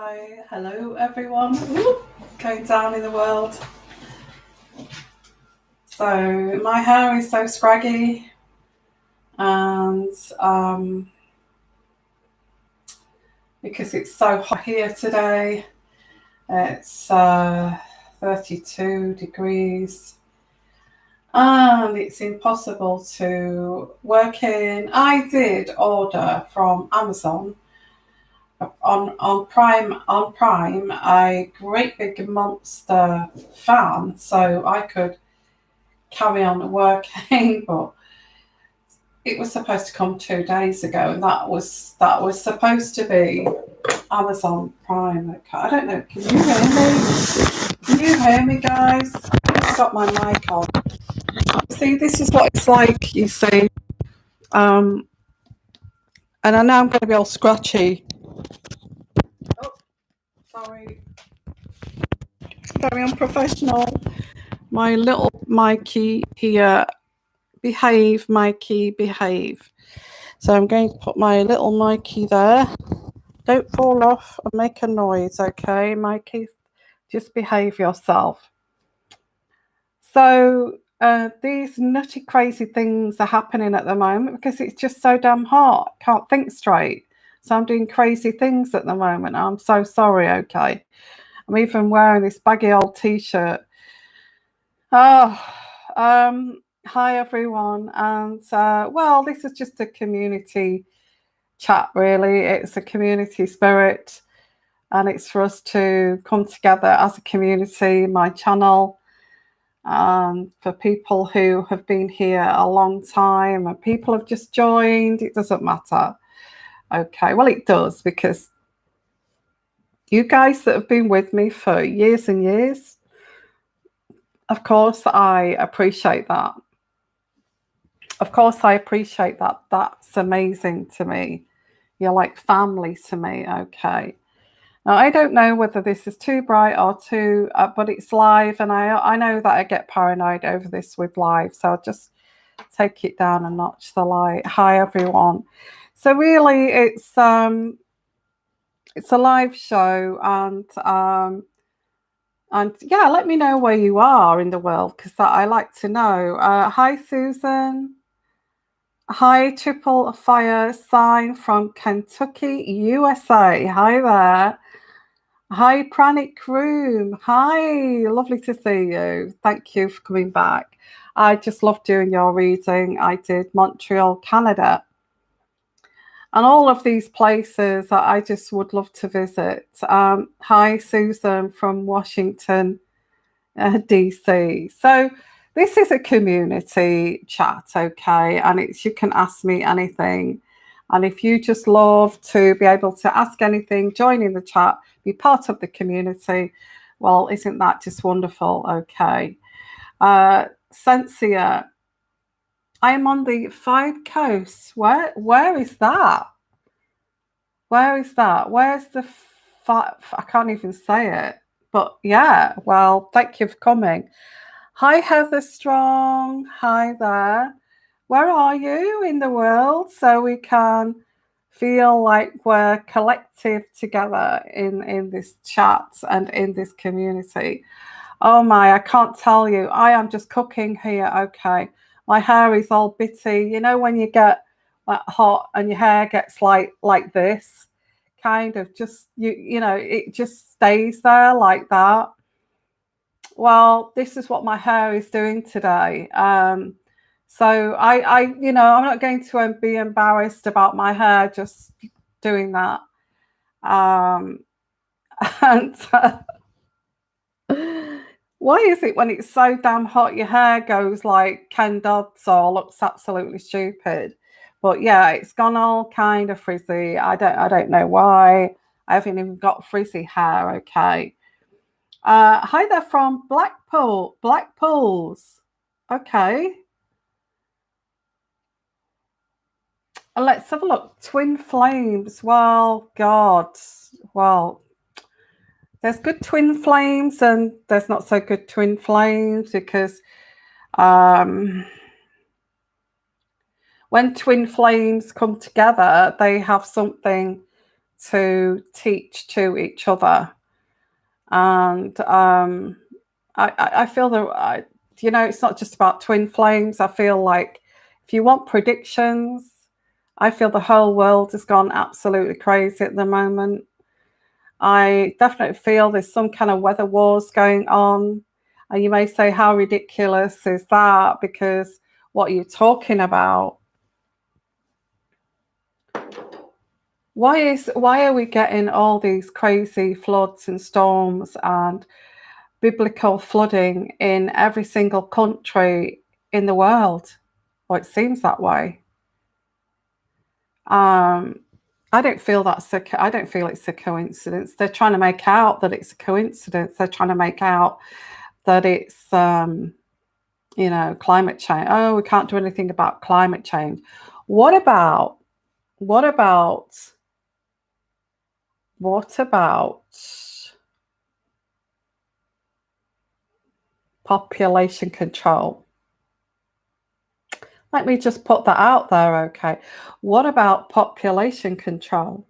Hi, hello everyone. Ooh, going down in the world. So my hair is so scraggy, and because it's so hot here today, it's 32 degrees, and it's impossible to work in. I did order from Amazon on Prime a great big monster fan, so I could carry on working, but it was supposed to come 2 days ago, and that was supposed to be Amazon Prime. Okay, I don't know. Can you hear me? Can you hear me, guys? I've got my mic on. See, this is what it's like. You see, and I know I'm going to be all scratchy. Oh, sorry, very unprofessional. My little Mikey here. Behave, Mikey, behave. So I'm going to put my little Mikey there. Don't fall off and make a noise, okay, Mikey? Just behave yourself. So these nutty, crazy things are happening at the moment because it's just so damn hot. Can't think straight. So I'm doing crazy things at the moment. I'm so sorry, okay? I'm even wearing this baggy old t-shirt. Oh, hi everyone. And well, this is just a community chat, really. It's a community spirit, and it's for us to come together as a community. My channel, for people who have been here a long time and people have just joined, it doesn't matter. Okay, well, it does, because you guys that have been with me for years and years, of course I appreciate that. Of course I appreciate that. That's amazing to me. You're like family to me, okay? Now, I don't know whether this is too bright or too, but it's live, and I know that I get paranoid over this with live, so I'll just take it down a notch, the light. Hi, everyone. So really, it's a live show, and yeah, let me know where you are in the world, because I like to know. Hi, Susan. Hi, Triple Fire Sign from Kentucky, USA. Hi there. Hi, Pranic Room. Hi, lovely to see you. Thank you for coming back. I just love doing your reading. I did Montreal, Canada, and all of these places that I just would love to visit. Hi, Susan from Washington, DC. So this is a community chat, okay? And it's, you can ask me anything. And if you just love to be able to ask anything, join in the chat, be part of the community, well, isn't that just wonderful? Okay. Sensia, I am on the Five Coasts. Where is that? Where is that? Where's the I can't even say it. But yeah, well, thank you for coming. Hi, Heather Strong. Hi there. Where are you in the world, so we can feel like we're collective together in this chat and in this community? Oh my, I can't tell you. I am just cooking here. Okay. My hair is all bitty. You know when you get like hot and your hair gets like this, kind of just you know, it just stays there like that. Well, this is what my hair is doing today. So you know, I'm not going to be embarrassed about my hair just doing that. And why is it when it's so damn hot, your hair goes like Ken Dodd's or looks absolutely stupid? But yeah, it's gone all kind of frizzy. I don't know why. I haven't even got frizzy hair. Okay. Hi there from Blackpools. Okay. Let's have a look. Twin flames. Well, God. Well, there's good twin flames and there's not so good twin flames, because when twin flames come together, they have something to teach to each other. And I feel that it's not just about twin flames. I feel like if you want predictions, I feel the whole world has gone absolutely crazy at the moment. I definitely feel there's some kind of weather wars going on. And you may say, how ridiculous is that? Because what are you talking about? Why are we getting all these crazy floods and storms and biblical flooding in every single country in the world? Well, it seems that way. I don't feel I don't feel it's a coincidence. They're trying to make out that it's a coincidence. They're trying to make out that it's climate change. Oh, we can't do anything about climate change. What about population control? Let me just put that out there, okay? What about population control?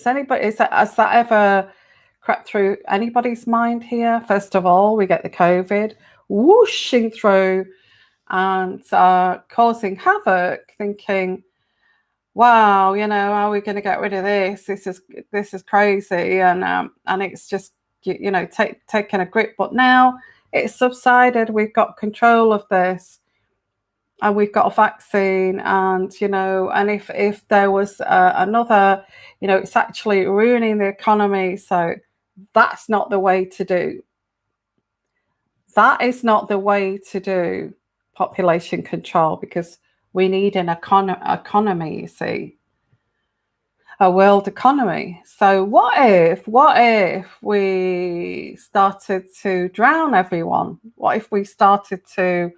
Has that ever crept through anybody's mind here? First of all, we get the COVID whooshing through and causing havoc, thinking, wow, are we going to get rid of this? This is crazy, and it's just taking a grip. But now it's subsided. We've got control of this, and we've got a vaccine. And if there was another, it's actually ruining the economy. So that's not the way to do. That is not the way to do population control, because we need an economy, you see, a world economy. So what if we started to drown everyone? What if we started to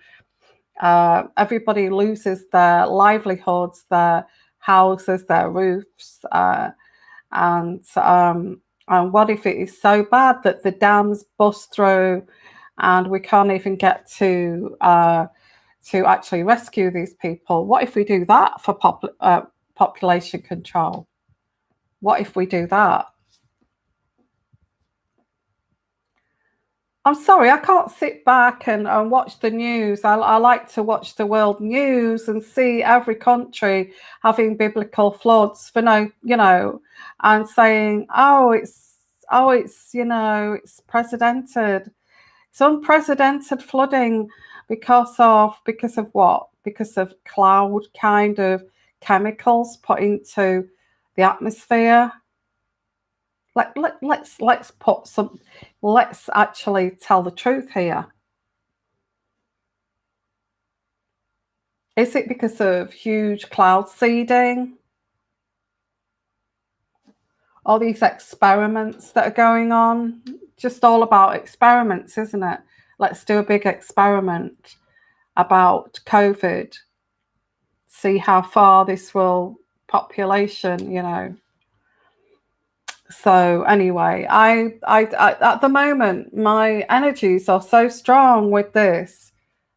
everybody loses their livelihoods, their houses, their roofs, and what if it is so bad that the dams bust through and we can't even get to actually rescue these people? What if we do that for population control? What if we do that? I'm sorry, I can't sit back and watch the news. I like to watch the world news and see every country having biblical floods and saying, it's precedented. It's unprecedented flooding because of what? Because of cloud kind of chemicals put into the atmosphere. Let's actually tell the truth here. Is it because of huge cloud seeding? All these experiments that are going on, just all about experiments, isn't it? Let's do a big experiment about COVID. See how far this will population, So anyway, I at the moment my energies are so strong with this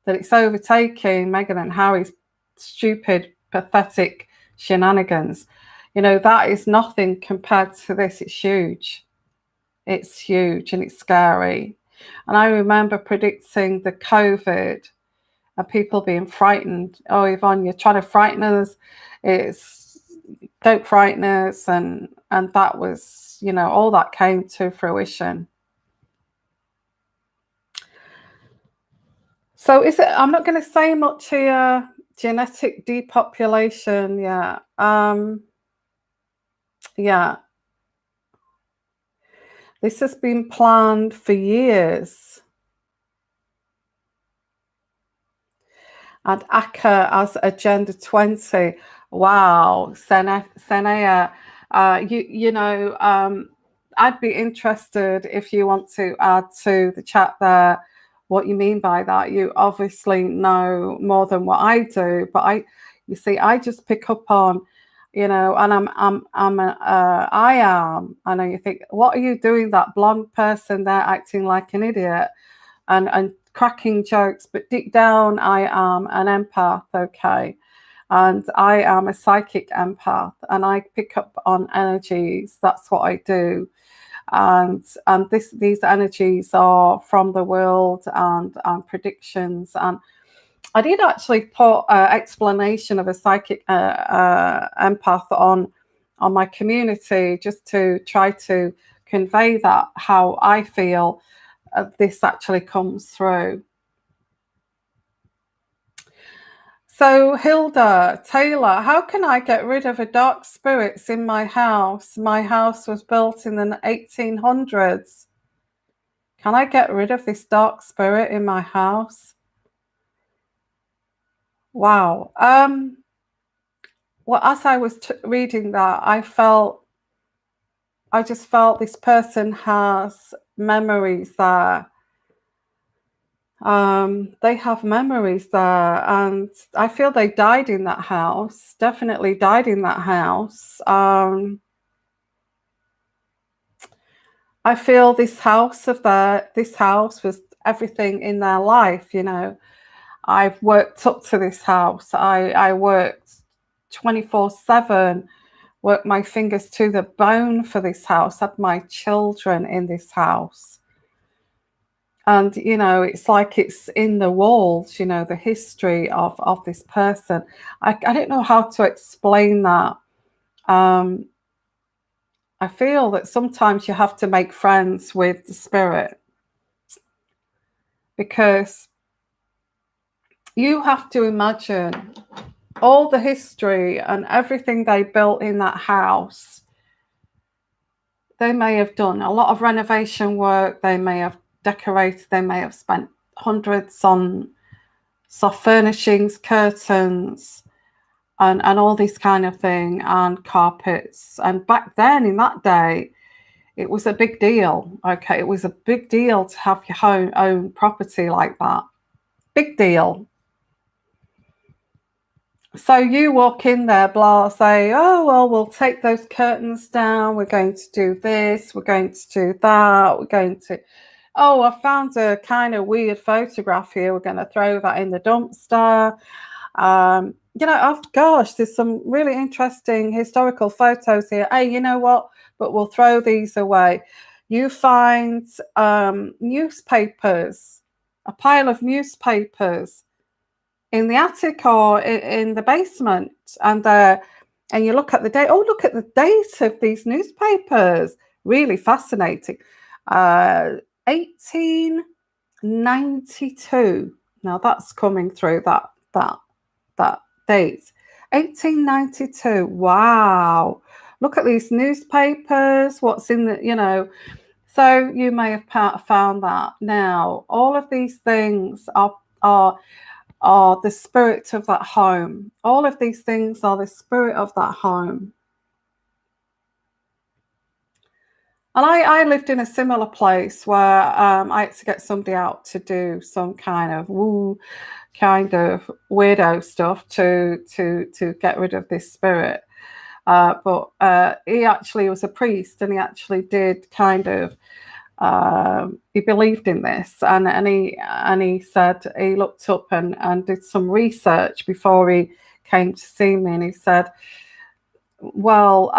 that it's overtaking Meghan and Harry's stupid, pathetic shenanigans. That is nothing compared to this. It's huge. It's huge and it's scary. And I remember predicting the COVID and people being frightened. Oh, Yvonne, you're trying to frighten us. Don't frighten us. And that was, all that came to fruition. So I'm not going to say much here. Genetic depopulation. Yeah. Yeah. This has been planned for years. And ACCA as Agenda 20. Wow, Senea, I'd be interested if you want to add to the chat there what you mean by that. You obviously know more than what I do, but I just pick up on, and I am. I know you think, what are you doing? That blonde person there acting like an idiot, and cracking jokes, but deep down I am an empath, okay? and I am a psychic empath, and I pick up on energies. That's what I do. And these energies are from the world, and predictions. And I did actually put an explanation of a psychic empath on my community, just to try to convey that how I feel this actually comes through. So, Hilda Taylor, how can I get rid of a dark spirits in my house? My house was built in the 1800s. Can I get rid of this dark spirit in my house? Wow. Well, as I was reading that, I just felt this person has memories there. They have memories there, and I feel they died in that house. Definitely died in that house. I feel this house was everything in their life. I've worked up to this house. I worked 24/7, worked my fingers to the bone for this house, had my children in this house. And, it's like it's in the walls, the history of this person. I don't know how to explain that. I feel that sometimes you have to make friends with the spirit, because you have to imagine all the history and everything they built in that house. They may have done a lot of renovation work, they may have decorated, they may have spent hundreds on soft furnishings, curtains, and all this kind of thing, and carpets. And back then, in that day, it was a big deal. Okay, it was a big deal to have your own property like that. Big deal. So you walk in there, say, oh, well, we'll take those curtains down. We're going to do this. We're going to do that. We're going to, oh, I found a kind of weird photograph here. We're going to throw that in the dumpster. Oh gosh, there's some really interesting historical photos here. Hey, you know what? But we'll throw these away. You find newspapers, a pile of newspapers in the attic or in the basement, and you look at the date. Oh, look at the date of these newspapers. Really fascinating. 1892. Now that's coming through that date. 1892. Wow. Look at these newspapers. What's in the. So you may have found that. Now, all of these things are the spirit of that home. All of these things are the spirit of that home. And I lived in a similar place where I had to get somebody out to do some kind of weirdo stuff to get rid of this spirit. But he actually was a priest, and he actually did kind of he believed in this, and he said he looked up and did some research before he came to see me, and he said, well,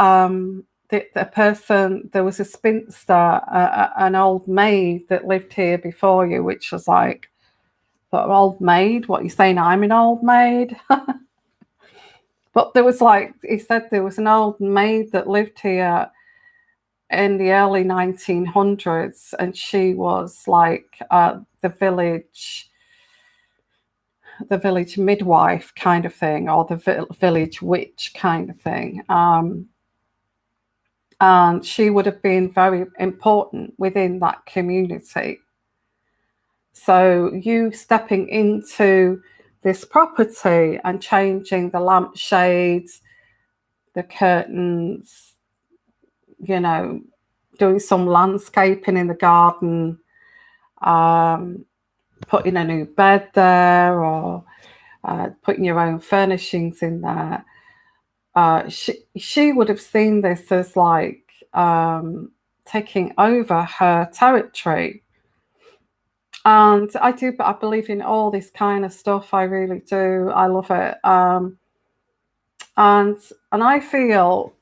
the person, there was a spinster, an old maid that lived here before you, which was like, but old maid, what, you saying I'm an old maid? But there was, like, he said there was an old maid that lived here in the early 1900s, and she was like the village midwife kind of thing, or the village witch kind of thing. And she would have been very important within that community. So you stepping into this property and changing the lampshades, the curtains, doing some landscaping in the garden, putting a new bed there, or putting your own furnishings in there. She would have seen this as like taking over her territory. And I believe in all this kind of stuff. I really do. I love it. And I feel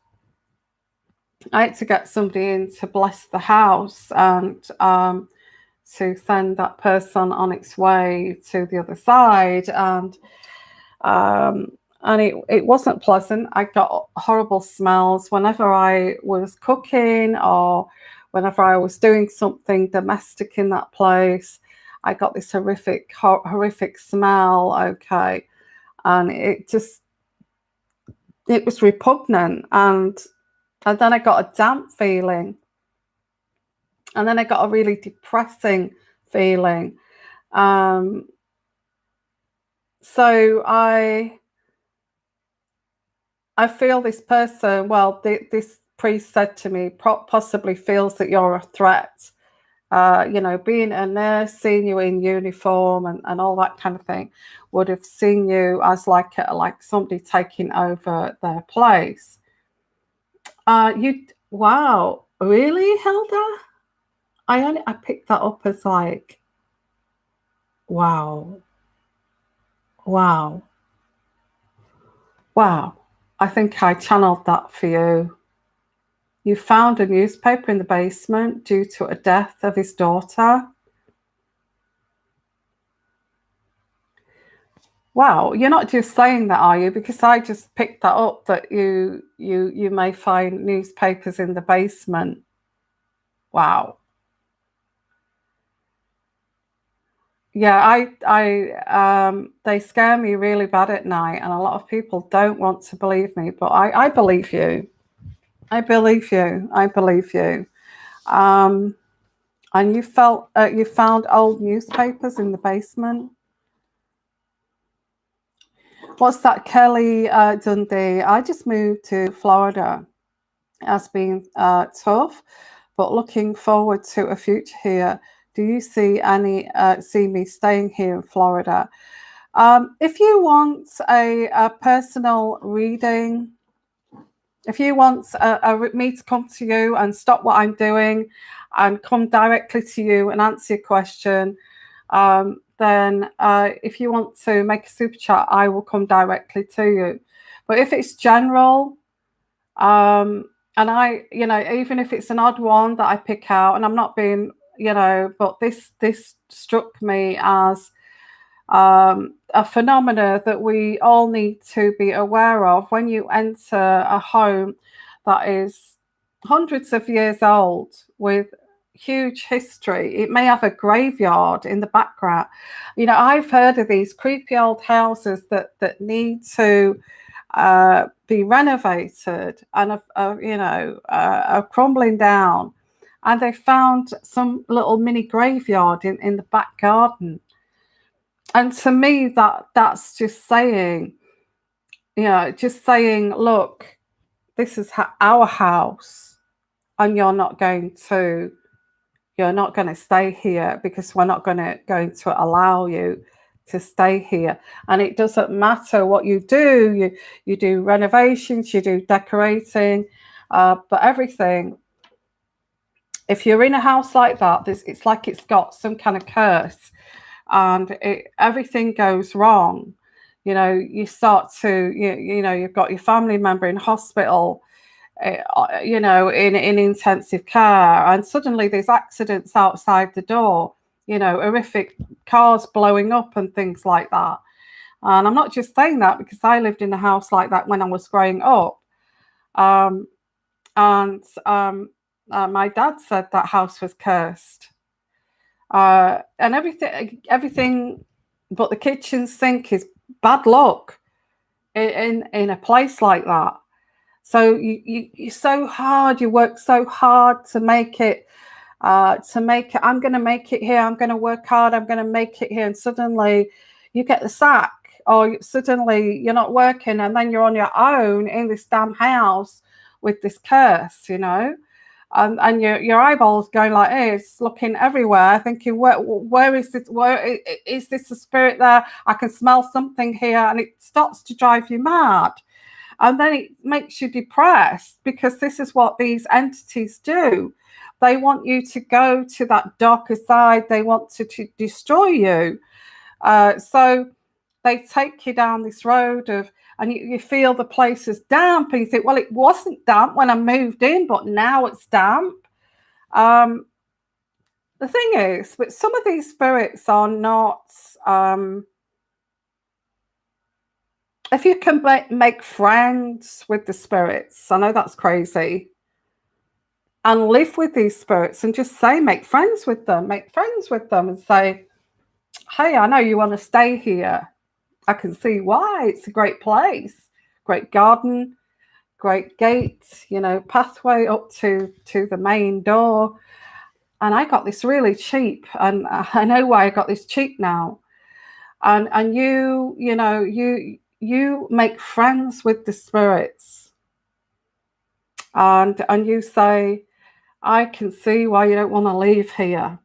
I had to get somebody in to bless the house and to send that person on its way to the other side. Um, and it wasn't pleasant. I got horrible smells whenever I was cooking or whenever I was doing something domestic in that place. I got this horrific smell. Okay, and it was repugnant, and then I got a damp feeling, and then I got a really depressing feeling. Um, so I feel this person, well, this priest said to me, possibly feels that you're a threat. Being a nurse, seeing you in uniform and all that kind of thing, would have seen you as like somebody taking over their place. Wow, really, Hilda? I picked that up as like, wow, wow, wow. I think I channeled that for you. You found a newspaper in the basement due to a death of his daughter. Wow, you're not just saying that, are you? Because I just picked that up that you may find newspapers in the basement. Wow. Yeah, they scare me really bad at night, and a lot of people don't want to believe me, but I believe you. I believe you. I believe you. Um, and you found old newspapers in the basement. What's that, Kelly Dundee? I just moved to Florida. It has been tough, but looking forward to a future here. Do you see me staying here in Florida? If you want a personal reading, if you want me to come to you and stop what I'm doing and come directly to you and answer your question, then if you want to make a super chat, I will come directly to you. But if it's general, and even if it's an odd one that I pick out, and I'm not being, but this struck me as a phenomena that we all need to be aware of when you enter a home that is hundreds of years old with huge history. It may have a graveyard in the background. I've heard of these creepy old houses that need to be renovated and are crumbling down, and they found some little mini graveyard in the back garden. And to me, that's just saying, look, this is our house, and you're not going to stay here because we're not going to allow you to stay here. And it doesn't matter what you do. You do renovations, you do decorating, but everything. If you're in a house like that, it's like it's got some kind of curse, and everything goes wrong. You start to you've got your family member in hospital, in intensive care, and suddenly there's accidents outside the door, horrific cars blowing up and things like that. And I'm not just saying that because I lived in a house like that when I was growing up. My dad said that house was cursed. And everything but the kitchen sink is bad luck in a place like that. So you're so hard, you work so hard to make it, I'm going to make it here, I'm going to work hard, I'm going to make it here, and suddenly you get the sack, or suddenly you're not working, and then you're on your own in this damn house with this curse, and your eyeballs going like this, looking everywhere, thinking, where is this? Where is this a spirit there? I can smell something here, and it starts to drive you mad. And then it makes you depressed, because this is what these entities do. They want you to go to that darker side. They want to destroy you. So they take you down this road of and you feel the place is damp, and you think, well, it wasn't damp when I moved in, but now it's damp. Um, the thing is, but some of these spirits are not. If you can make friends with the spirits, I know that's crazy, and live with these spirits and just say, make friends with them, and say, hey, I know you want to stay here. I can see why. It's a great place, great garden, great gate, pathway up to the main door. And I got this really cheap, and I know why I got this cheap now. And you make friends with the spirits, and you say, I can see why you don't want to leave here,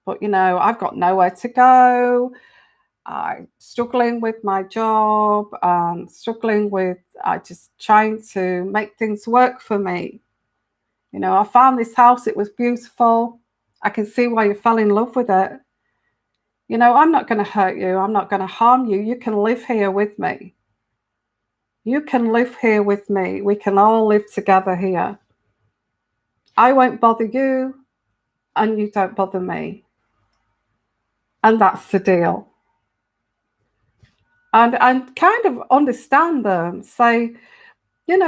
but I've got nowhere to go. I'm struggling with my job and struggling with just trying to make things work for me. I found this house, it was beautiful. I can see why you fell in love with it. I'm not going to hurt you. I'm not going to harm you. You can live here with me. You can live here with me. We can all live together here. I won't bother you, and you don't bother me. And that's the deal. And kind of understand them. Say,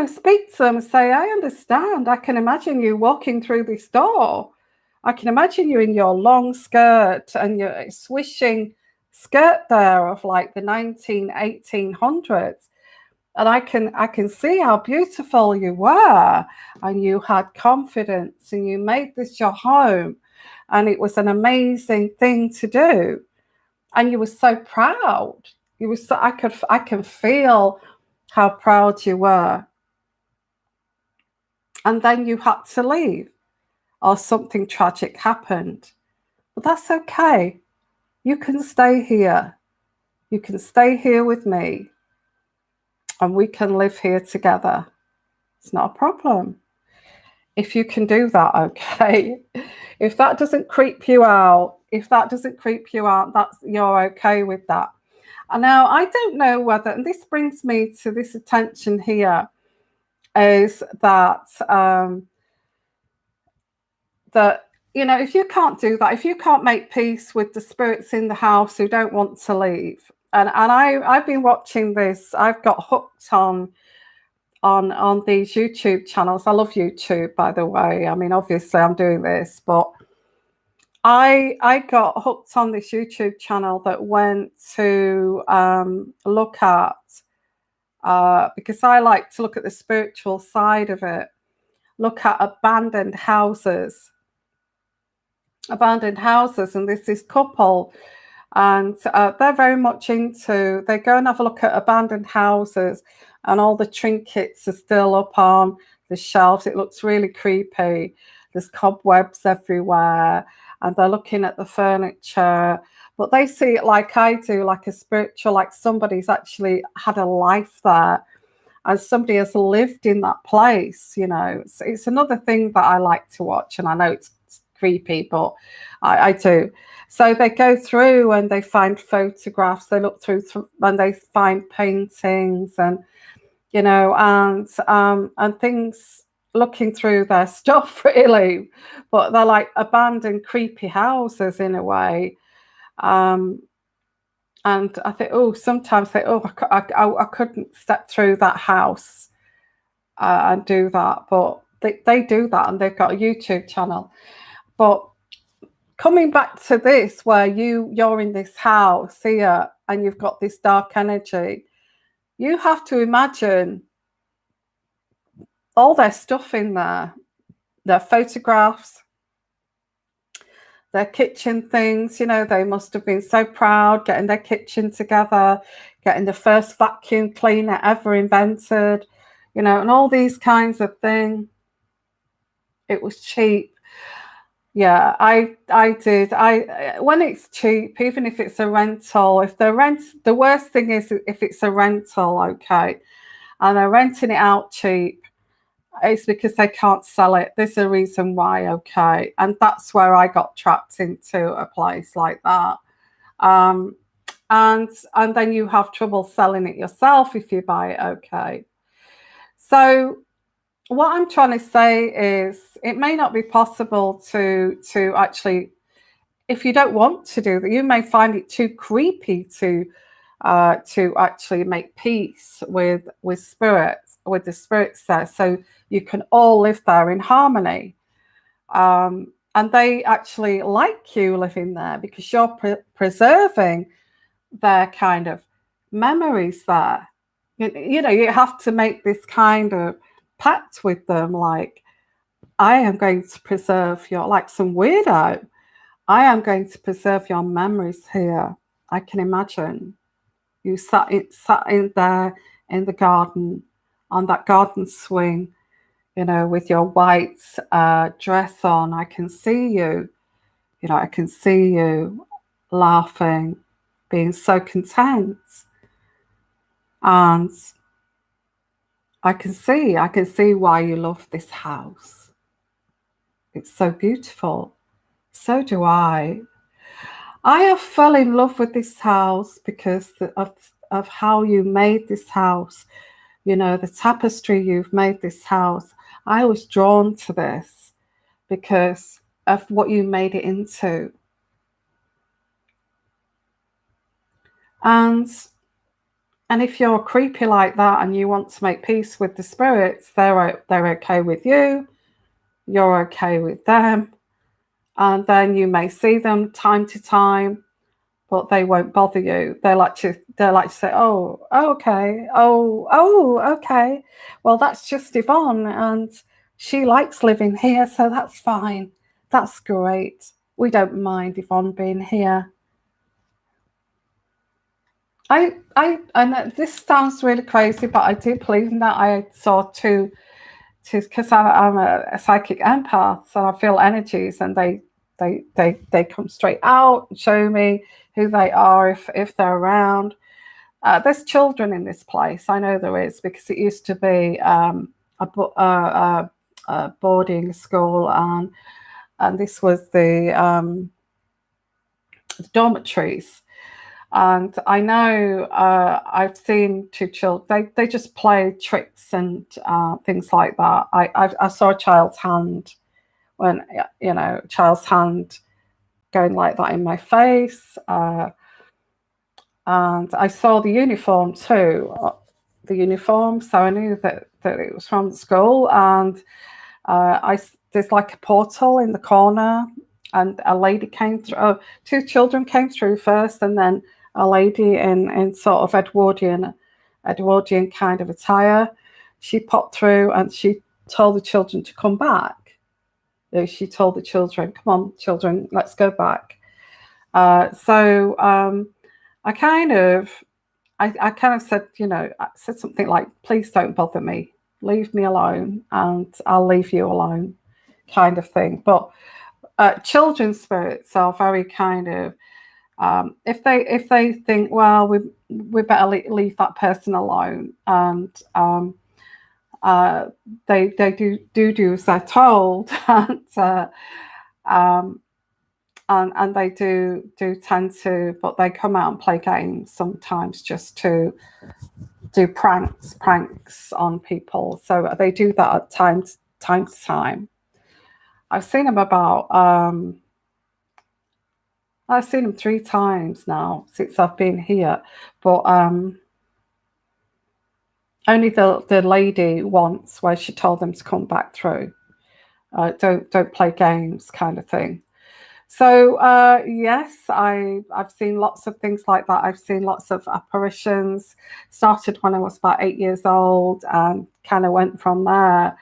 speak to them and say, I understand. I can imagine you walking through this door. I can imagine you in your long skirt and your swishing skirt there of like the 1800s. And I can see how beautiful you were, and you had confidence, and you made this your home, and it was an amazing thing to do. And you were so proud. You were so, I can feel how proud you were. And then you had to leave, or something tragic happened. But that's okay. You can stay here. You can stay here with me, and we can live here together. It's not a problem. If you can do that, okay. If that doesn't creep you out, that's you're okay with that. And now I don't know whether, and this brings me to this attention here, is that that if you can't do that, if you can't make peace with the spirits in the house who don't want to leave, and I've been watching this, I've got hooked on these YouTube channels. I love YouTube, by the way. I mean, obviously I'm doing this, but I got hooked on this YouTube channel that went to look at, because I like to look at the spiritual side of it, look at abandoned houses. And there's this couple, and they're very much into, they go and have a look at abandoned houses, and all the trinkets are still up on the shelves. It looks really creepy. There's cobwebs everywhere, and they're looking at the furniture, but they see it like I do, like a spiritual, like somebody's actually had a life there, and somebody has lived in that place. It's another thing that I like to watch, and I know it's creepy, but I do. So they go through and they find photographs, they look through and they find paintings, and and things, looking through their stuff really, but they're like abandoned creepy houses in a way. And I think, sometimes I couldn't step through that house and do that, but they do that, and they've got a YouTube channel. But coming back to this, where you're in this house here and you've got this dark energy, you have to imagine all their stuff in there, their photographs, their kitchen things. They must have been so proud getting their kitchen together, getting the first vacuum cleaner ever invented, and all these kinds of things. It was cheap. Yeah, I did. When it's cheap, even if it's a rental, the worst thing is if it's a rental, okay, and they're renting it out cheap, it's because they can't sell it. There's a reason why, okay, and that's where I got trapped into a place like that. and then you have trouble selling it yourself if you buy it. Okay. So what I'm trying to say is it may not be possible to actually, if you don't want to do that, you may find it too creepy to actually make peace with spirits, with the spirits there, so you can all live there in harmony. And they actually like you living there because you're preserving their kind of memories there. You know, you have to make this kind of pact with them, like, I am going to preserve your, like some weirdo, I am going to preserve your memories here. I can imagine you sat in there in the garden on that garden swing, you know, with your white dress on. I can see you, you know, I can see you laughing, being so content. And I can see why you love this house. It's so beautiful. So do I. I have fell in love with this house because of how you made this house. You know, the tapestry you've made this house. I was drawn to this because of what you made it into. And if you're creepy like that and you want to make peace with the spirits, they're okay with you. You're okay with them. And then you may see them time to time, but they won't bother you. They like to say, oh, okay, okay. Well, that's just Yvonne, and she likes living here, so that's fine. That's great. We don't mind Yvonne being here. I know this sounds really crazy, but I do believe in that. I saw two, because I'm a psychic empath, and I feel energies, and they come straight out and show me who they are if they're around. There's children in this place. I know there is because it used to be a boarding school, and this was the dormitories. And I know I've seen two children. They just play tricks and things like that. I saw a child's hand when, you know, child's hand going like that in my face. And I saw the uniform too, the uniform. So I knew that it was from the school. And there's like a portal in the corner, and a lady came through. Oh, two children came through first, and then a lady in sort of Edwardian kind of attire. She popped through and she told the children to come back. She told the children, "Come on, children, let's go back." So I kind of said, you know, I said something like, "Please don't bother me. Leave me alone, and I'll leave you alone," kind of thing. But children's spirits are very kind of, if they think, well, we better leave that person alone, and they do as they're told, and they do tend to, but they come out and play games sometimes just to do pranks on people. So they do that at time to time. I've seen them I've seen them 3 times now since I've been here, but only the lady once where she told them to come back through. Don't play games, kind of thing. So yes, I've seen lots of things like that. I've seen lots of apparitions. Started when I was about 8 years old and kind of went from there.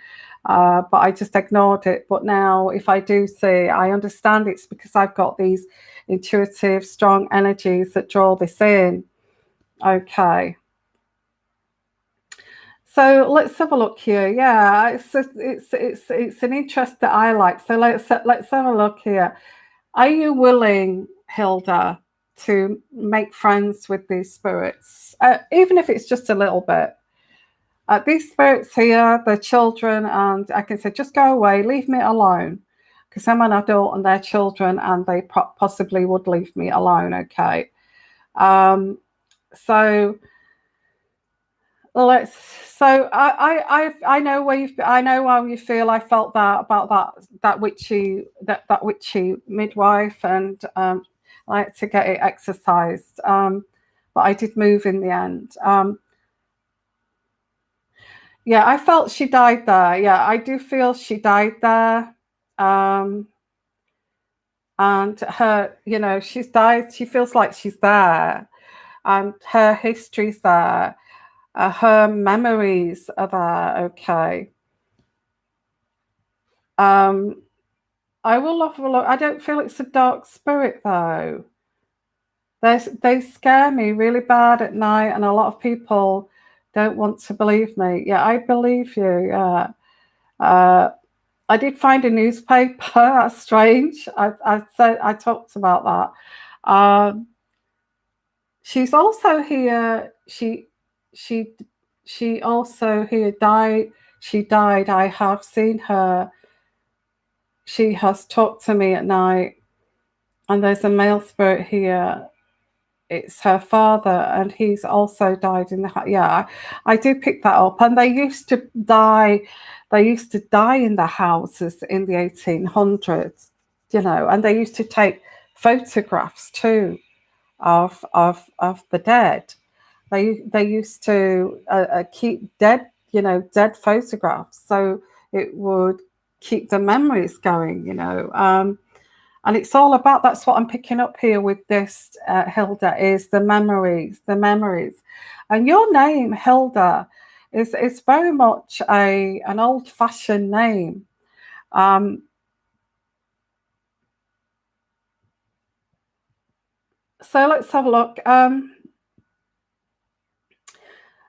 But I just ignored it. But now, if I do see, I understand it's because I've got these intuitive, strong energies that draw this in. Okay. So let's have a look here. Yeah, it's an interest that I like. So let's have a look here. Are you willing, Hilda, to make friends with these spirits, even if it's just a little bit? These spirits here, they're children, and I can say, just go away, leave me alone, because I'm an adult and they're children, and they possibly would leave me alone. Okay. So let's. So I know where I know how you feel. I felt that about that witchy midwife, and I had to get it exercised. But I did move in the end. Yeah, I felt she died there. Yeah, I do feel she died there. Um, and her, she's died. She feels like she's there, and her history's there. Her memories are there. Okay. Um, I will have a look. I don't feel it's a dark spirit though. They scare me really bad at night, and a lot of people don't want to believe me. Yeah, I believe you. Yeah. Uh, I did find a newspaper. That's strange. I said I talked about that. She's also here. She she also here died. She died. I have seen her. She has talked to me at night, and there's a male spirit here. It's her father, and he's also died in the yeah. I do pick that up, and they used to die. They used to die in the houses in the 1800s, and they used to take photographs too of the dead. They used to keep dead photographs, so it would keep the memories going. And it's all about, that's what I'm picking up here with this, Hilda, is the memories. And your name, Hilda, is very much an old-fashioned name. So let's have a look.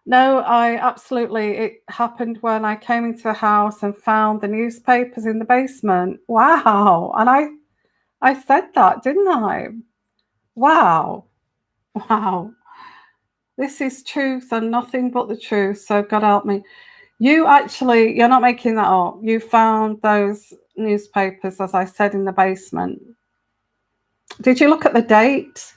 No, I absolutely, it happened when I came into the house and found the newspapers in the basement. Wow. And I said that, didn't I? Wow. Wow. This is truth and nothing but the truth. So God help me. You're not making that up. You found those newspapers, as I said, in the basement. Did you look at the date?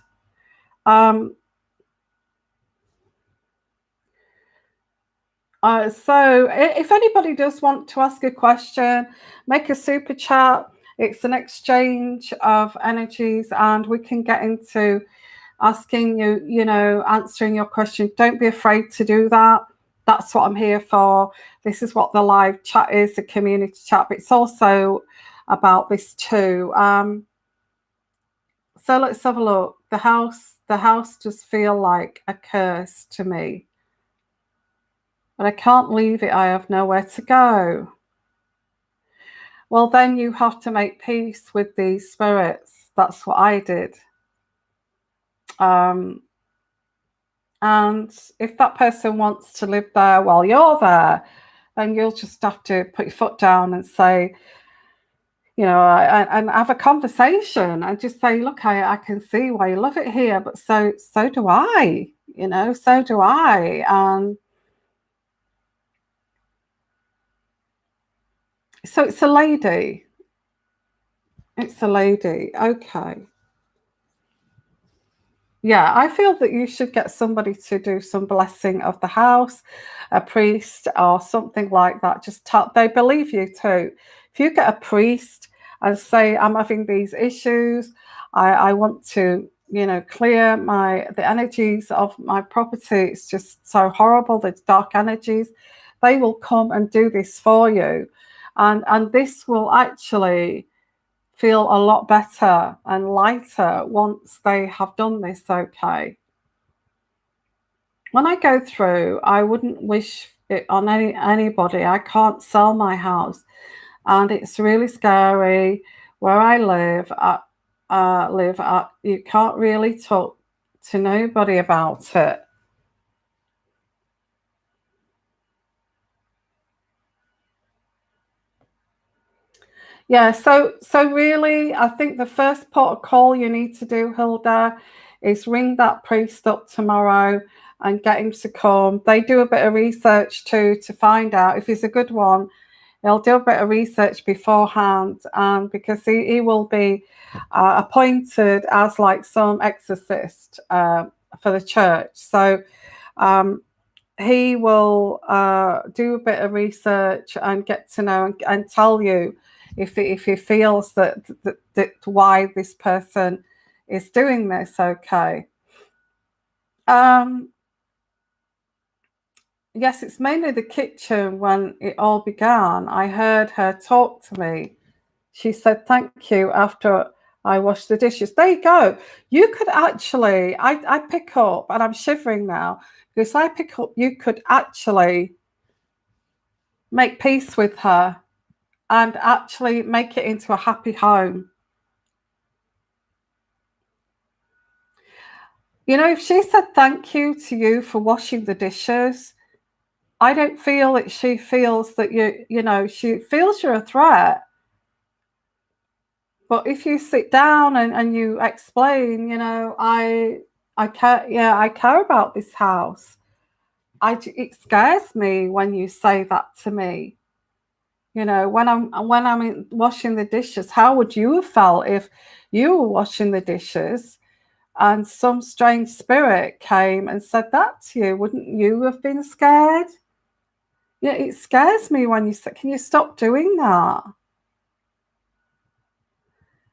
So if anybody does want to ask a question, make a super chat. It's an exchange of energies, and we can get into asking you, answering your question. Don't be afraid to do that. That's what I'm here for. This is what the live chat is, a community chat, but it's also about this too. So let's have a look. The house does feel like a curse to me, but I can't leave it. I have nowhere to go. Well, then you have to make peace with these spirits. That's what I did. And if that person wants to live there while you're there, then you'll just have to put your foot down and say, and have a conversation and just say, look, I can see why you love it here, but so do I, so do I. So it's a lady. It's a lady. Okay. Yeah, I feel that you should get somebody to do some blessing of the house, a priest or something like that. They believe you too. If you get a priest and say, I'm having these issues, I want to, clear the energies of my property. It's just so horrible, the dark energies. They will come and do this for you. And this will actually feel a lot better and lighter once they have done this. Okay. When I go through, I wouldn't wish it on anybody. I can't sell my house, and it's really scary where I live. You can't really talk to nobody about it. Yeah, so really, I think the first port of call you need to do, Hilda, is ring that priest up tomorrow and get him to come. They do a bit of research too to find out if he's a good one. He'll do a bit of research beforehand, and because he will be appointed as like some exorcist for the church. So he will do a bit of research and get to know and tell you if he feels that why this person is doing this. Okay. Yes, it's mainly the kitchen. When it all began, I heard her talk to me. She said thank you after I washed the dishes. There you go. You could actually, I pick up, and I'm shivering now, because I pick up, you could actually make peace with her and actually make it into a happy home. You know, if she said thank you to you for washing the dishes, I don't feel that she feels that she feels you're a threat. But if you sit down and you explain, I care, yeah, I care about this house. It scares me when you say that to me. When I'm washing the dishes, how would you have felt if you were washing the dishes and some strange spirit came and said that to you? Wouldn't you have been scared? Yeah, it scares me when you say, can you stop doing that?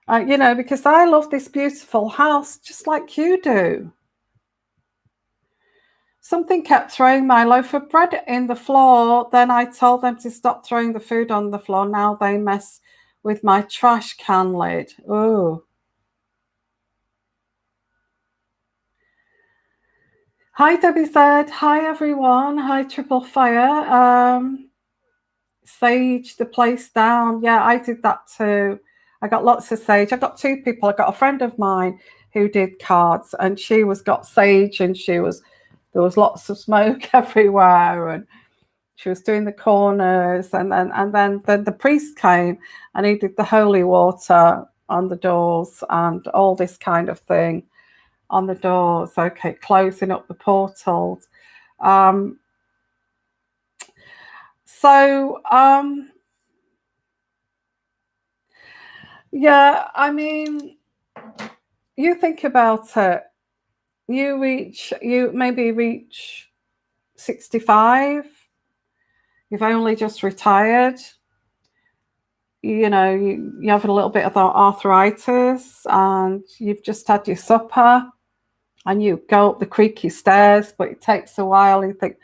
Because I love this beautiful house just like you do. Something kept throwing my loaf of bread in the floor. Then I told them to stop throwing the food on the floor. Now they mess with my trash can lid. Oh. Hi, Debbie said. Hi, everyone. Hi, Triple Fire. Sage the place down. Yeah, I did that too. I got lots of sage. I got two people. I got a friend of mine who did cards, and she got sage, and there was lots of smoke everywhere, and she was doing the corners, and then the priest came and he did the holy water on the doors and all this kind of thing on the doors. Okay, closing up the portals. Yeah, I mean, you think about it. You maybe reach 65. You've only just retired. You have a little bit of arthritis, and you've just had your supper, and you go up the creaky stairs, but it takes a while. You think,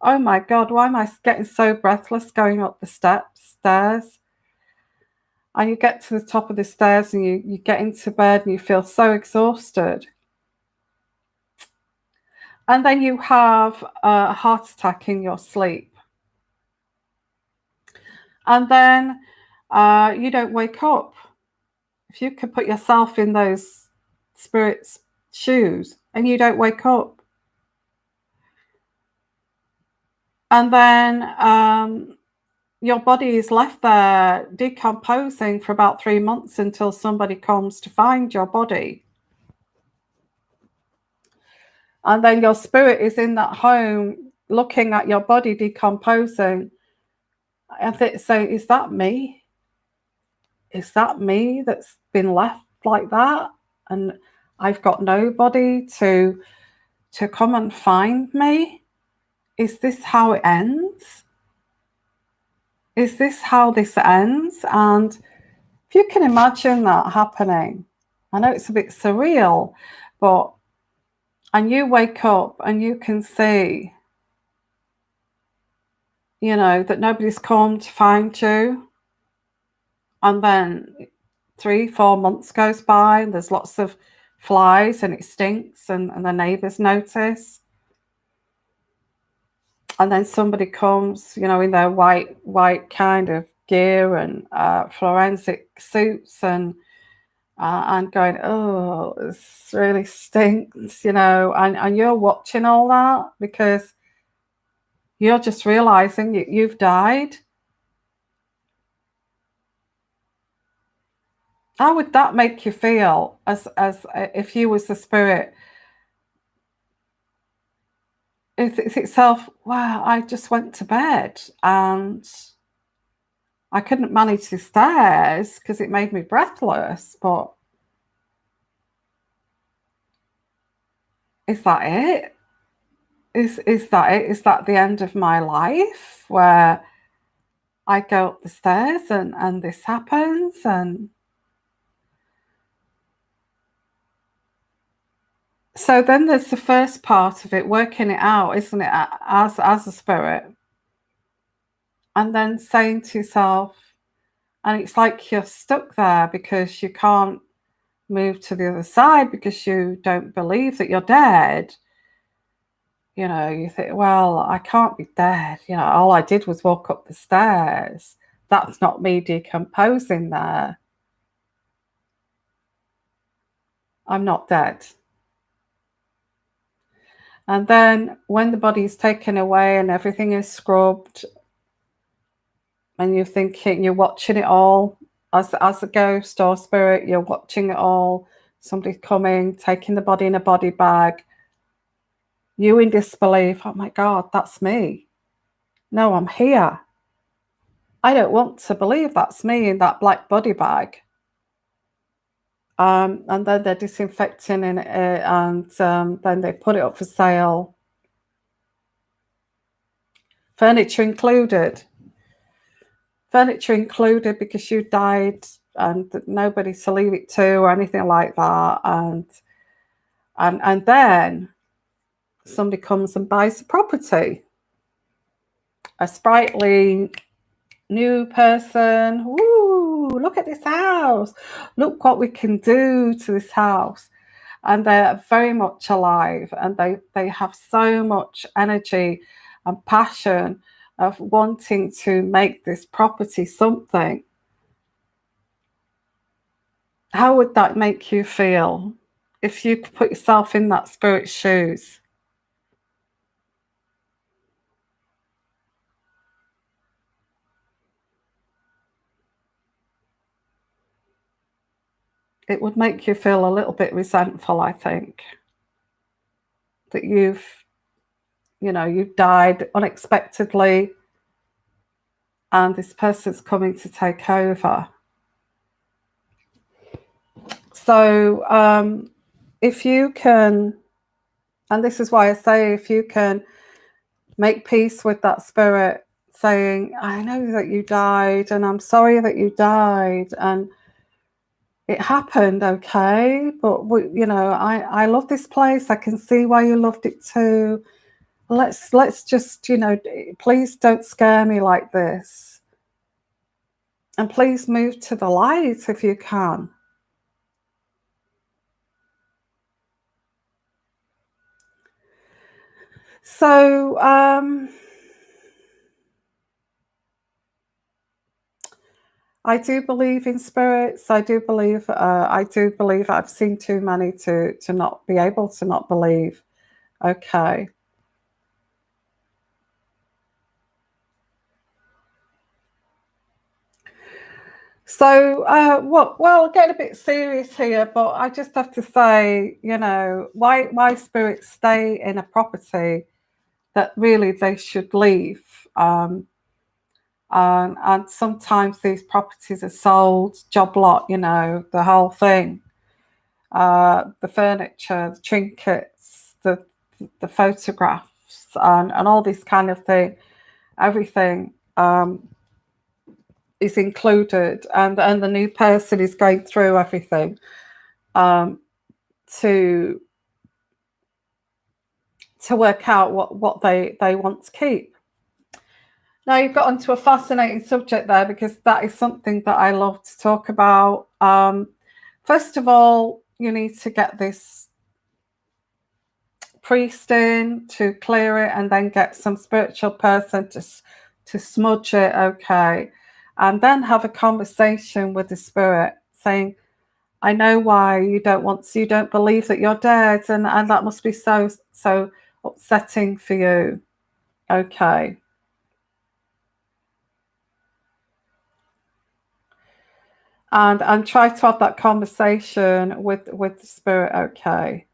oh my God, why am I getting so breathless going up the stairs? And you get to the top of the stairs and you get into bed and you feel so exhausted. And then you have a heart attack in your sleep. And then you don't wake up. If you could put yourself in those spirits' shoes and you don't wake up. And then your body is left there decomposing for about 3 months until somebody comes to find your body. And then your spirit is in that home looking at your body decomposing. And they say, is that me? Is that me that's been left like that? And I've got nobody to come and find me? Is this how it ends? Is this how this ends? And if you can imagine that happening, I know it's a bit surreal, and you wake up and you can see, that nobody's come to find you. And then 3-4 months goes by and there's lots of flies and it stinks and the neighbors notice. And then somebody comes, in their white kind of gear and forensic suits and going, oh, this really stinks, and you're watching all that because you're just realizing you've died. How would that make you feel as if you was the spirit? It's itself, wow, I just went to bed and I couldn't manage the stairs because it made me breathless, but is that it? Is that it? Is that the end of my life where I go up the stairs and this happens? And so then there's the first part of it, working it out, isn't it, as a spirit, and then saying to yourself, and it's like you're stuck there because you can't move to the other side because you don't believe that you're dead. You know, you think, well, I can't be dead. You know, all I did was walk up the stairs. That's not me decomposing there. I'm not dead. And then when the body's taken away and everything is scrubbed, and you're thinking, you're watching it all as a ghost or spirit, you're watching it all. Somebody coming, taking the body in a body bag. You in disbelief. Oh my God, that's me. No, I'm here. I don't want to believe that's me in that black body bag. And then they're disinfecting it, and then they put it up for sale. Furniture included. Furniture included because you died and nobody to leave it to or anything like that. And then somebody comes and buys the property. A sprightly new person. Woo, look at this house. Look what we can do to this house. And they're very much alive, and they have so much energy and passion of wanting to make this property something. How would that make you feel if you could put yourself in that spirit's shoes? It would make you feel a little bit resentful, I think, that you've died unexpectedly and this person's coming to take over. So if you can, and this is why I say, if you can make peace with that spirit saying, I know that you died and I'm sorry that you died and it happened, okay, but I love this place. I can see why you loved it too. Let's just, please don't scare me like this. And please move to the light if you can. So I do believe in spirits. I do believe I've seen too many to not be able to not believe. Okay. So, well, getting a bit serious here, but I just have to say, why spirits stay in a property that really they should leave. And sometimes these properties are sold, job lot, the whole thing. The furniture, the trinkets, the photographs, and all this kind of thing, everything is included, and the new person is going through everything to work out what they want to keep. Now you've got onto a fascinating subject there because that is something that I love to talk about. First of all, you need to get this priest in to clear it, and then get some spiritual person to smudge it, okay, and then have a conversation with the spirit saying, I know why you don't believe that you're dead, and that must be so upsetting for you. Okay. And try to have that conversation with the spirit, okay.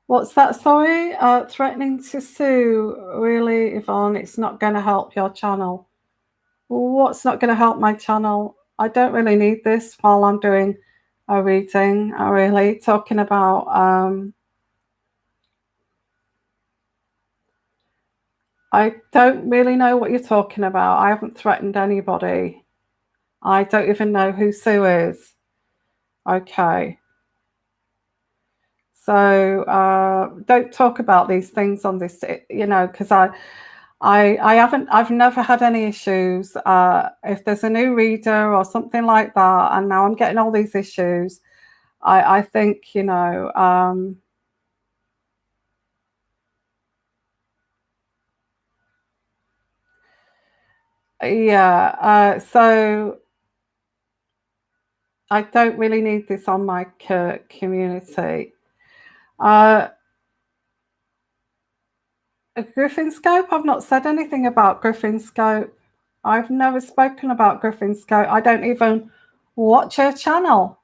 What's that? Sorry, threatening to sue. Really, Yvonne? It's not going to help your channel. What's not going to help my channel? I don't really need this while I'm doing a reading. I really talking about. I don't really know what you're talking about. I haven't threatened anybody. I don't even know who Sue is. Okay. So don't talk about these things on this, because I've never had any issues. If there's a new reader or something like that, and now I'm getting all these issues, I think, yeah. So I don't really need this on my community. Griffin Scope, I've not said anything about Griffin Scope. I've never spoken about Griffin Scope. I don't even watch her channel.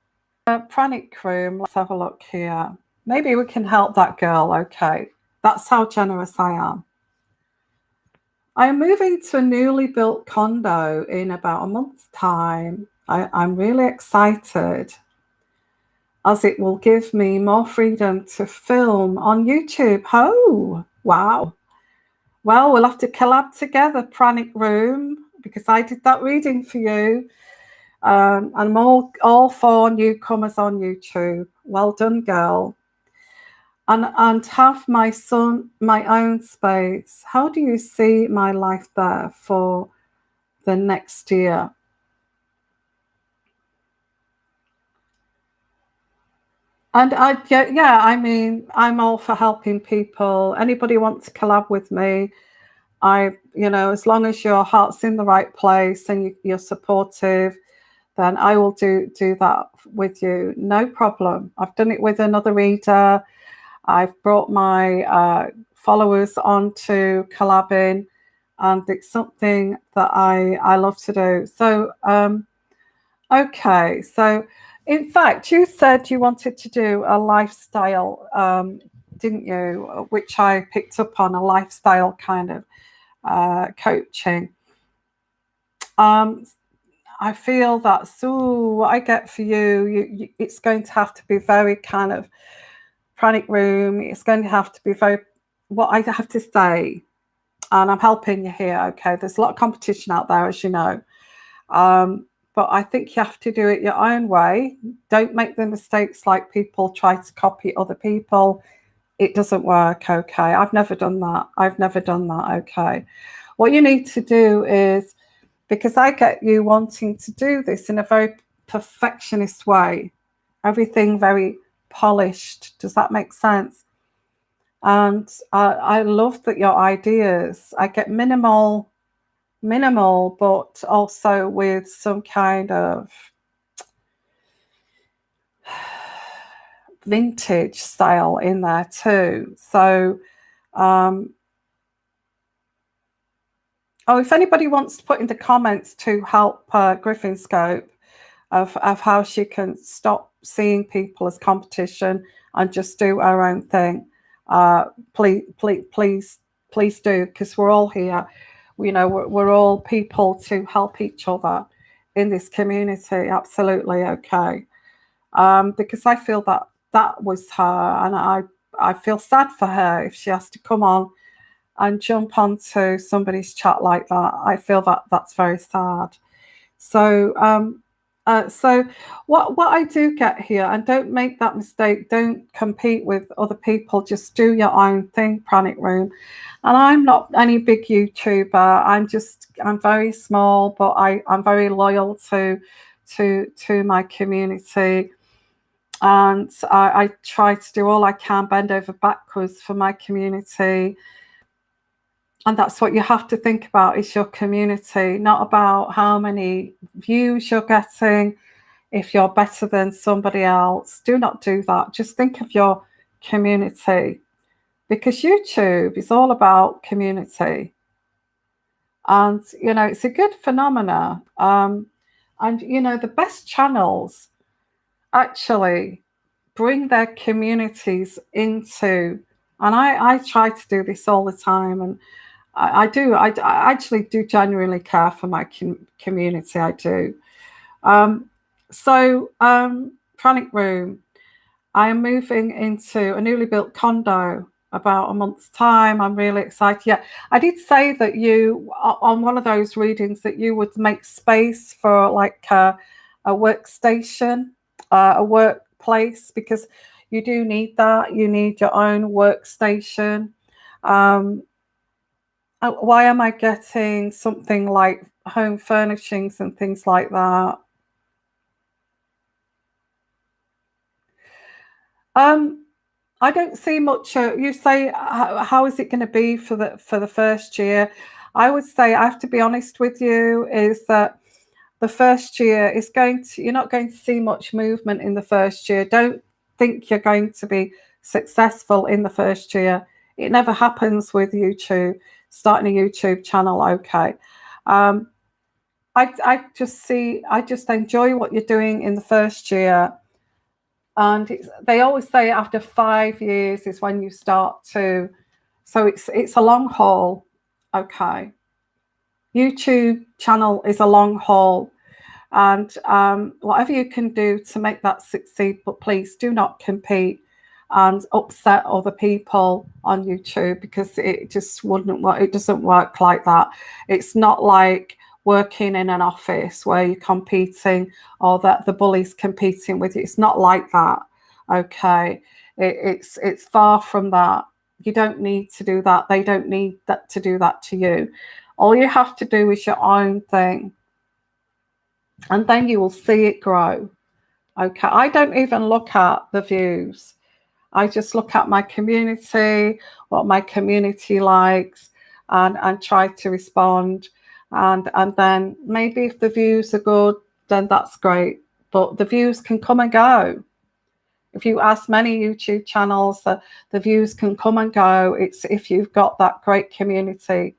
Pranic Room, let's have a look here. Maybe we can help that girl. Okay, that's how generous I am. I am moving to a newly built condo in about a month's time. I'm really excited as it will give me more freedom to film on YouTube. Oh, wow. Well, we'll have to collab together, Pranic Room, because I did that reading for you. I'm all for newcomers on YouTube. Well done, girl. And have my son, my own space. How do you see my life there for the next year? And I mean, I'm all for helping people. Anybody wants to collab with me? As long as your heart's in the right place and you're supportive, then I will do that with you. No problem. I've done it with another reader. I've brought my followers onto collabing, and it's something that I love to do. So, okay. So, in fact, you said you wanted to do a lifestyle, didn't you? Which I picked up on, a lifestyle kind of coaching. I feel that, so what I get for you, it's going to have to be very kind of Pranic Room. It's going to have to be very, what I have to say, and I'm helping you here. Okay, there's a lot of competition out there, as you know. But I think you have to do it your own way. Don't make the mistakes like people try to copy other people. It doesn't work. Okay, I've never done that. Okay, what you need to do is, because I get you wanting to do this in a very perfectionist way, everything very polished. Does that make sense? And I love that your ideas, I get minimal, but also with some kind of vintage style in there too. So, if anybody wants to put in the comments to help Griffin Scope of how she can stop seeing people as competition and just do her own thing, please do, because we're all here. We're all people to help each other in this community. Absolutely. Okay. Because I feel that that was her, and I feel sad for her if she has to come on and jump onto somebody's chat like that. I feel that that's very sad. So, so what I do get here, and don't make that mistake. Don't compete with other people. Just do your own thing, Pranic Room. And I'm not any big YouTuber. I'm very small, but I'm very loyal to my community. And I try to do all I can, bend over backwards for my community. And that's what you have to think about, is your community, not about how many views you're getting. If you're better than somebody else, do not do that. Just think of your community, because YouTube is all about community. And, it's a good phenomena. And, the best channels, actually, bring their communities into, and I try to do this all the time, and I actually do genuinely care for my community. I do. Um, Panic Room, I am moving into a newly built condo about a month's time. I'm really excited. Yeah, I did say that you, on one of those readings, that you would make space for like a workstation, a workplace, because you do need that. You need your own workstation. Um, why am I getting something like home furnishings and things like that? Um, I don't see much. You say, how is it going to be for the first year? I would say, I have to be honest with you, is that the first year is going to, you're not going to see much movement in the first year. Don't think you're going to be successful in the first year. It never happens with YouTube, starting a YouTube channel. Okay. Um, I just enjoy what you're doing in the first year. And they always say after 5 years is when you start to, so it's a long haul. Okay. YouTube channel is a long haul. And whatever you can do to make that succeed, but please do not compete and upset other people on YouTube, because it just wouldn't work. It doesn't work like that. It's not like working in an office where you're competing, or that the bully's competing with you. It's not like that. Okay, it's far from that. You don't need to do that. They don't need that to do that to you. All you have to do is your own thing, and then you will see it grow. Okay, I don't even look at the views. I just look at my community, what my community likes, and try to respond. And then maybe if the views are good, then that's great. But the views can come and go. If you ask many YouTube channels, the views can come and go. It's if you've got that great community.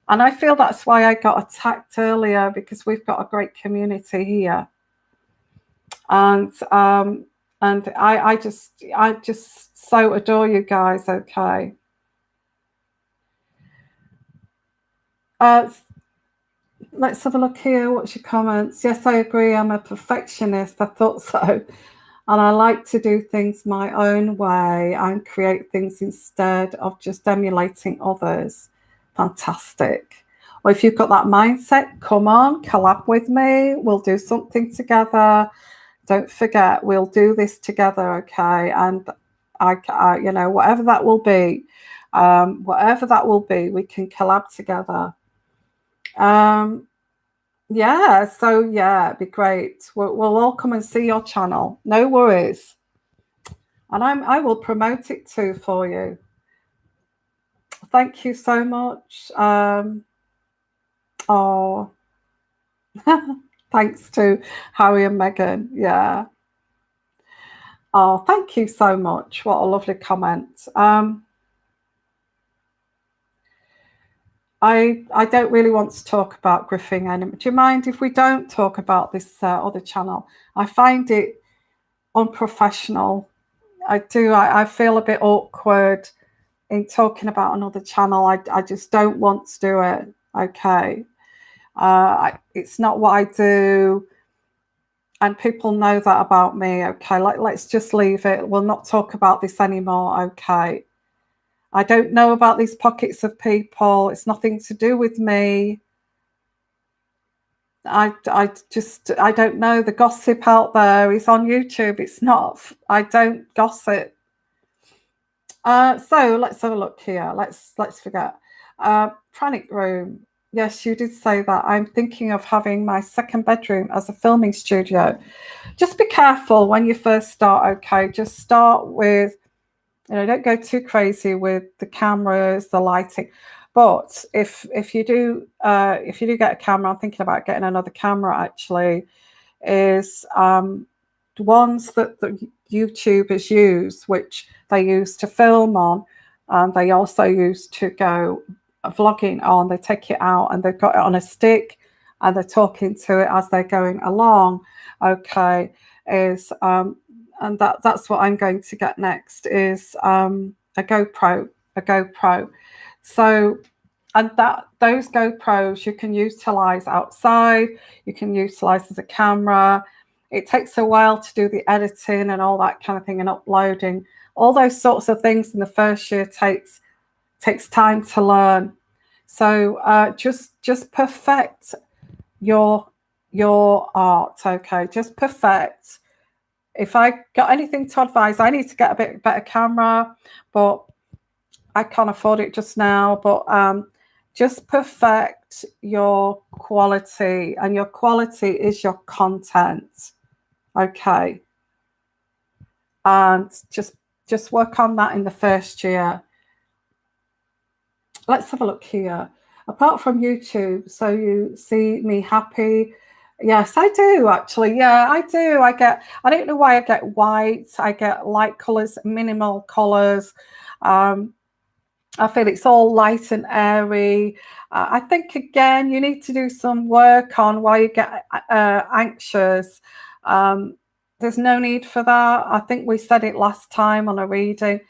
And I feel that's why I got attacked earlier, because we've got a great community here. And I just so adore you guys. Okay. Let's have a look here. What's your comments? Yes, I agree. I'm a perfectionist. I thought so. And I like to do things my own way and create things instead of just emulating others. Fantastic. Well, if you've got that mindset, come on, collab with me. We'll do something together. Don't forget, we'll do this together, okay? And you know, whatever that will be, we can collab together. Yeah, so yeah, it'd be great. We'll all come and see your channel. No worries. And I will promote it too for you. Thank you so much. Oh, thanks to Harry and Meghan. Yeah. Oh, thank you so much. What a lovely comment. I don't really want to talk about Griffin anymore. Do you mind if we don't talk about this other channel? I find it unprofessional. I do. I feel a bit awkward in talking about another channel. I just don't want to do it. Okay. It's not what I do. And people know that about me. Okay. Let's just leave it. We'll not talk about this anymore. Okay. I don't know about these pockets of people. It's nothing to do with me. I don't know. The gossip out there is on YouTube. It's not. I don't gossip. So let's have a look here. Let's forget. Panic Room. Yes, you did say that. I'm thinking of having my second bedroom as a filming studio. Just be careful when you first start. Okay, just start with, don't go too crazy with the cameras, the lighting. But if you do get a camera, I'm thinking about getting another camera actually, is the ones that the YouTubers use, which they use to film on, and they also use to go vlogging on. They take it out and they've got it on a stick and they're talking to it as they're going along. Okay, is and that's what I'm going to get next is a GoPro, a GoPro. So, and that those GoPros you can utilize outside, you can utilize as a camera. It takes a while to do the editing and all that kind of thing and uploading. All those sorts of things in the first year takes time to learn. So just perfect your art, okay? Just perfect. If I got anything to advise, I need to get a bit better camera, but I can't afford it just now. But just perfect your quality, and your quality is your content, okay? And just work on that in the first year. Let's have a look here. Apart from YouTube, so you see me happy. Yes, I do actually. Yeah, I do. I don't know why I get white. I get light colors, minimal colors. I feel it's all light and airy. I think again, you need to do some work on why you get anxious. There's no need for that. I think we said it last time on a reading.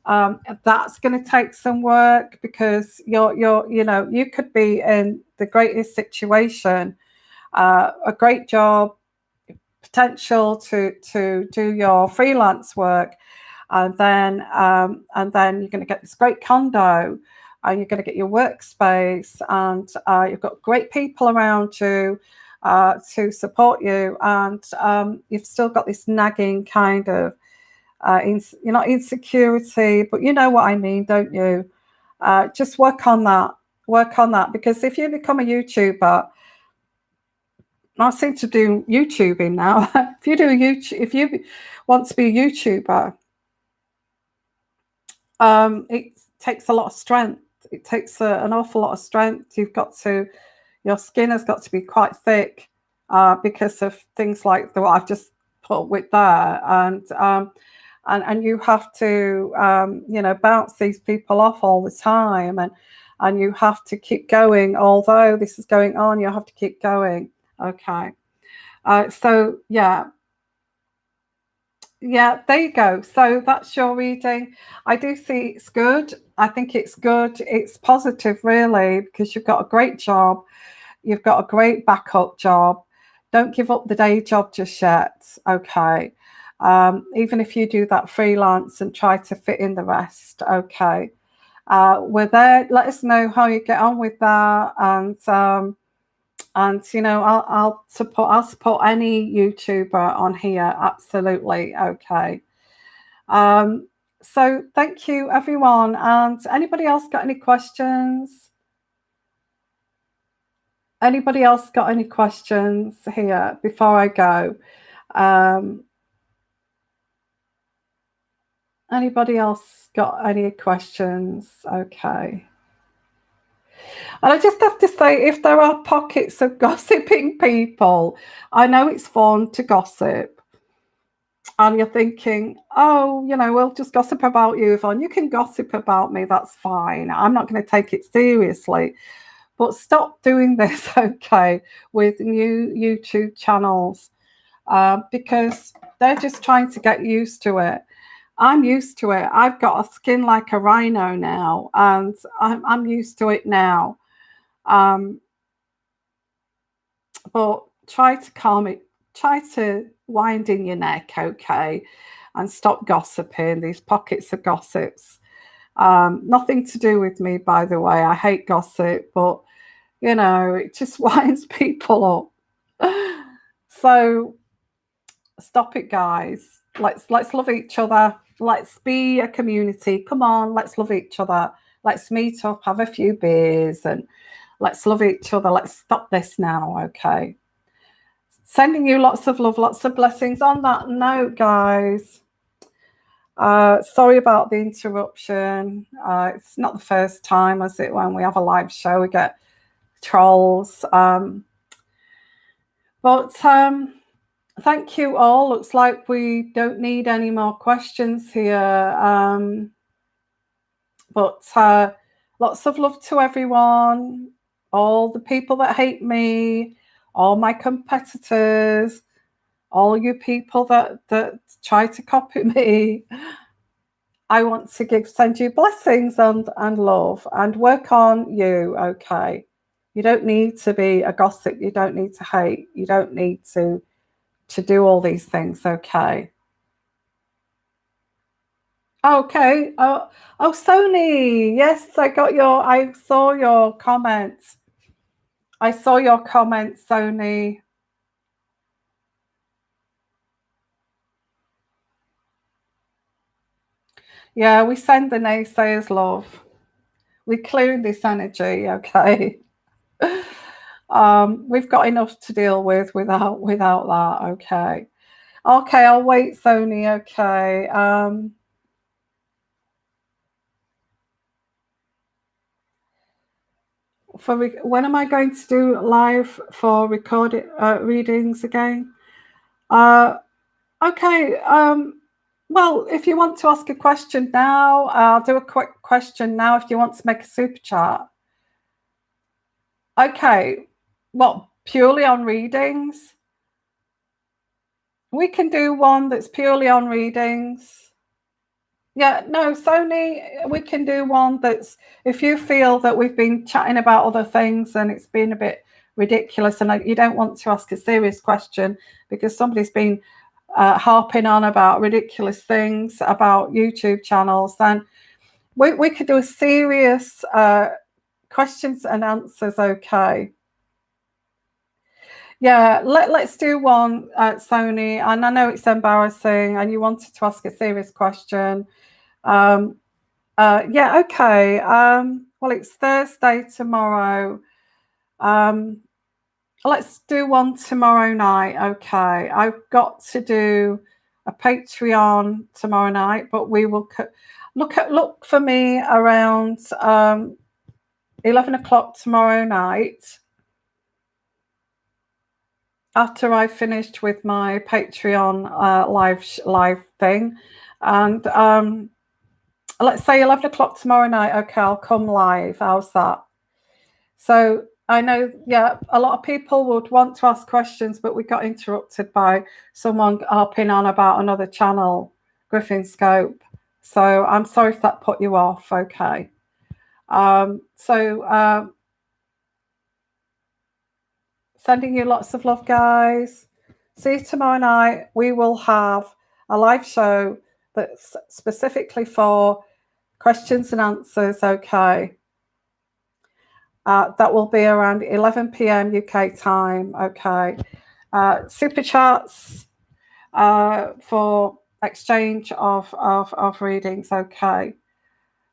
That's going to take some work, because you could be in the greatest situation, a great job, potential to do your freelance work, and then you're going to get this great condo, and you're going to get your workspace, and you've got great people around you to support you, and you've still got this nagging kind of you're not insecurity, but you know what I mean, don't you? Just work on that. Work on that, because if you become a YouTuber, I seem to do YouTubing now. If you want to be a YouTuber, it takes a lot of strength. It takes an awful lot of strength. Your skin has got to be quite thick because of things like what I've just put with there, and you have to bounce these people off all the time, and you have to keep going. Although this is going on, you have to keep going. Okay. So yeah, there you go. So that's your reading. I do see it's good. I think it's good. It's positive, really, because you've got a great job. You've got a great backup job. Don't give up the day job just yet. Okay. Even if you do that freelance and try to fit in the rest. Okay. We're there. Let us know how you get on with that. And I'll support any YouTuber on here. Absolutely. Okay. So thank you, everyone. And anybody else got any questions? Anybody else got any questions here before I go? Anybody else got any questions? Okay. And I just have to say, if there are pockets of gossiping people, I know it's fun to gossip. And you're thinking, oh, we'll just gossip about you, Yvonne. You can gossip about me. That's fine. I'm not going to take it seriously. But stop doing this, okay, with new YouTube channels, because they're just trying to get used to it. I'm used to it. I've got a skin like a rhino now, and I'm used to it now. But try to calm it. Try to wind in your neck, okay, and stop gossiping. These pockets of gossips. Nothing to do with me, by the way. I hate gossip, but it just winds people up. So stop it, guys. Let's love each other. Let's be a community. Come on, let's love each other. Let's meet up, have a few beers, and let's love each other. Let's stop this now, okay? Sending you lots of love, lots of blessings. On that note, guys, sorry about the interruption. It's not the first time, is it, when we have a live show, we get trolls. But thank you all. Looks like we don't need any more questions here. But lots of love to everyone, all the people that hate me, all my competitors. all you people that try to copy me, I want to send you blessings and love and work on you, okay? You don't need to be a gossip, you don't need to hate, you don't need to do all these things, okay? Okay. Oh, Sony. Yes, I saw your comments. I saw your comments, Sony. Yeah, we send the naysayers love. We clear this energy, okay? We've got enough to deal with without that, okay? Okay, I'll wait, Sony, okay. When am I going to do live for recorded readings again? Uh, okay. Well, if you want to ask a question now, I'll do a quick question now. If you want to make a super chat, okay. What, purely on readings? We can do one that's purely on readings. Yeah, no, Sony, we can do one that's, if you feel that we've been chatting about other things and it's been a bit ridiculous and you don't want to ask a serious question because somebody's been harping on about ridiculous things about YouTube channels, then we could do a serious questions and answers, okay? Yeah, let's do one, Sony. And I know it's embarrassing and you wanted to ask a serious question. Yeah, okay. Well, it's Thursday tomorrow. Let's do one tomorrow night. Okay, I've got to do a Patreon tomorrow night, but we will look for me around 11 o'clock tomorrow night after I've finished with my Patreon live thing, and let's say 11 o'clock tomorrow night. Okay, I'll come live. How's that? So I know, yeah, a lot of people would want to ask questions, but we got interrupted by someone harping on about another channel, Griffin Scope. So I'm sorry if that put you off. Okay. Sending you lots of love, guys. See you tomorrow night. We will have a live show that's specifically for questions and answers. Okay. That will be around 11 p.m. UK time. Okay. Super chats for exchange of readings. Okay.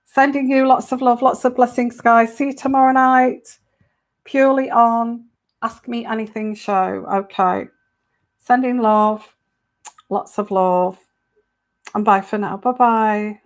Sending you lots of love, lots of blessings, guys. See you tomorrow night. Purely on Ask Me Anything show. Okay. Sending love, lots of love. And bye for now. Bye-bye.